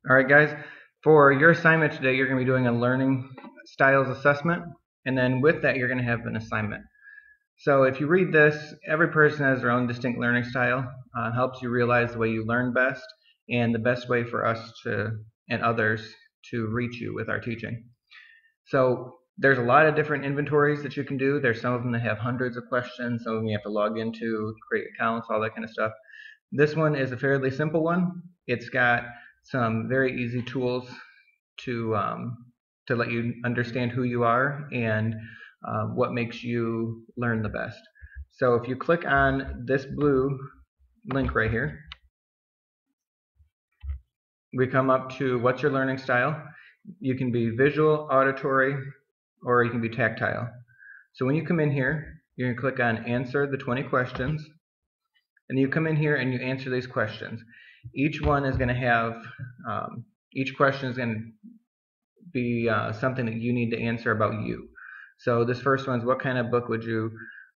Alright guys, for your assignment today you're going to be doing a learning styles assessment, and then with that you're going to have an assignment. So if you read this, every person has their own distinct learning style. Helps you realize the way you learn best and the best way for us and others to reach you with our teaching. So there's a lot of different inventories that you can do. There's some of them that have hundreds of questions, some of them you have to log into, create accounts, all that kind of stuff. This one is a fairly simple one. It's got some very easy tools to let you understand who you are and what makes you learn the best. So if you click on this blue link right here, we come up to what's your learning style. You can be visual, auditory, or you can be tactile. So when you come in here, you're going to click on answer the 20 questions, and you come in here and you answer these questions. Each one is going to have, each question is going to be something that you need to answer about you. So this first one is, what kind of book would you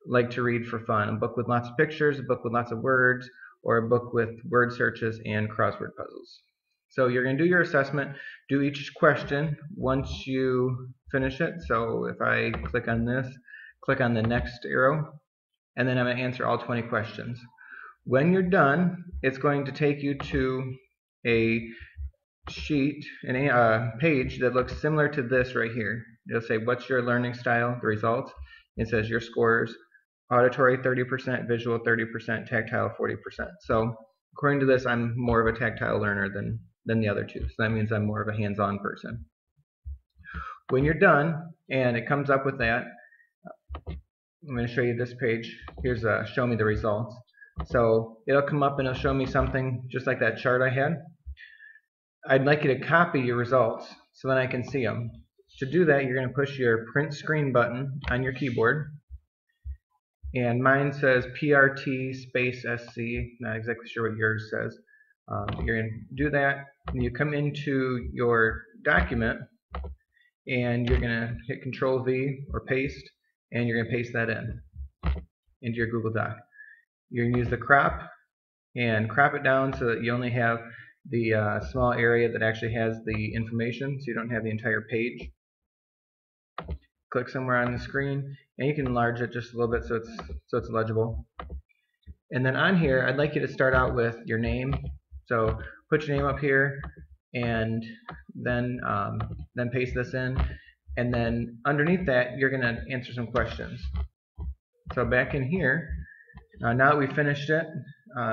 like to read for fun? A book with lots of pictures, a book with lots of words, or a book with word searches and crossword puzzles. So you're going to do your assessment, do each question once you finish it. So if I click on this, click on the next arrow, and then I'm going to answer all 20 questions. When you're done, it's going to take you to a sheet, a page that looks similar to this right here. It'll say, what's your learning style, the results. It says your scores, auditory 30%, visual 30%, tactile 40%. So according to this, I'm more of a tactile learner than the other two. So that means I'm more of a hands-on person. When you're done, and it comes up with that, I'm going to show you this page. Here's show me the results. So it'll come up and it'll show me something just like that chart I had. I'd like you to copy your results so then I can see them. To do that, you're going to push your print screen button on your keyboard, and mine says PRT space SC. Not exactly sure what yours says. You're going to do that, and you come into your document, and you're going to hit Control V or paste, and you're going to paste that into your Google Doc. You're going to use the crop and crop it down so that you only have the small area that actually has the information, so you don't have the entire page. Click somewhere on the screen, and you can enlarge it just a little bit so it's legible. And then on here, I'd like you to start out with your name. So put your name up here, and then paste this in, and then underneath that, you're going to answer some questions. So back in here, now that we've finished it,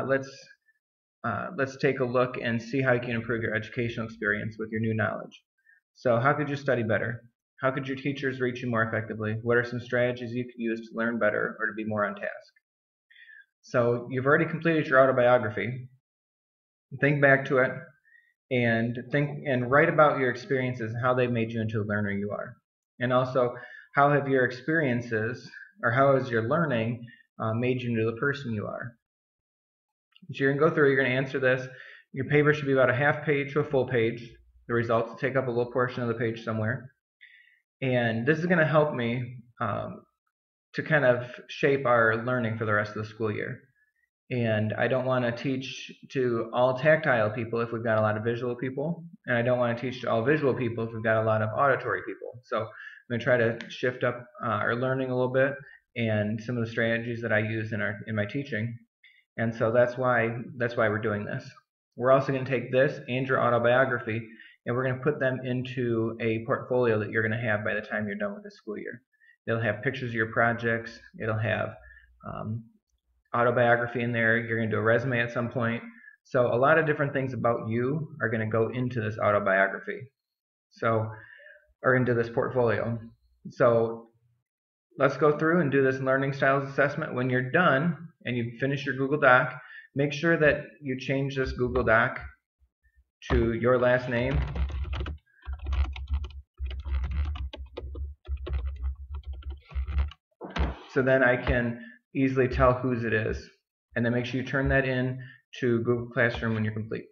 let's take a look and see how you can improve your educational experience with your new knowledge. So how could you study better? How could your teachers reach you more effectively? What are some strategies you could use to learn better or to be more on task? So you've already completed your autobiography. Think back to it and write about your experiences and how they've made you into the learner you are. And also, how have your experiences, or how has your learning made you into the person you are? So you're going to go through, you're going to answer this. Your paper should be about a half page to a full page. The results will take up a little portion of the page somewhere. And this is going to help me to kind of shape our learning for the rest of the school year. And I don't want to teach to all tactile people if we've got a lot of visual people, and I don't want to teach to all visual people if we've got a lot of auditory people. So I'm going to try to shift up our learning a little bit and some of the strategies that I use in my teaching. And so that's why we're doing this. We're also going to take this and your autobiography, and we're going to put them into a portfolio that you're going to have by the time you're done with the school year. It'll have pictures of your projects. It'll have autobiography in there. You're going to do a resume at some point. So a lot of different things about you are going to go into this autobiography, or into this portfolio. So let's go through and do this learning styles assessment. When you're done and you finish your Google Doc, make sure that you change this Google Doc to your last name. So then I can easily tell whose it is. And then make sure you turn that in to Google Classroom when you're complete.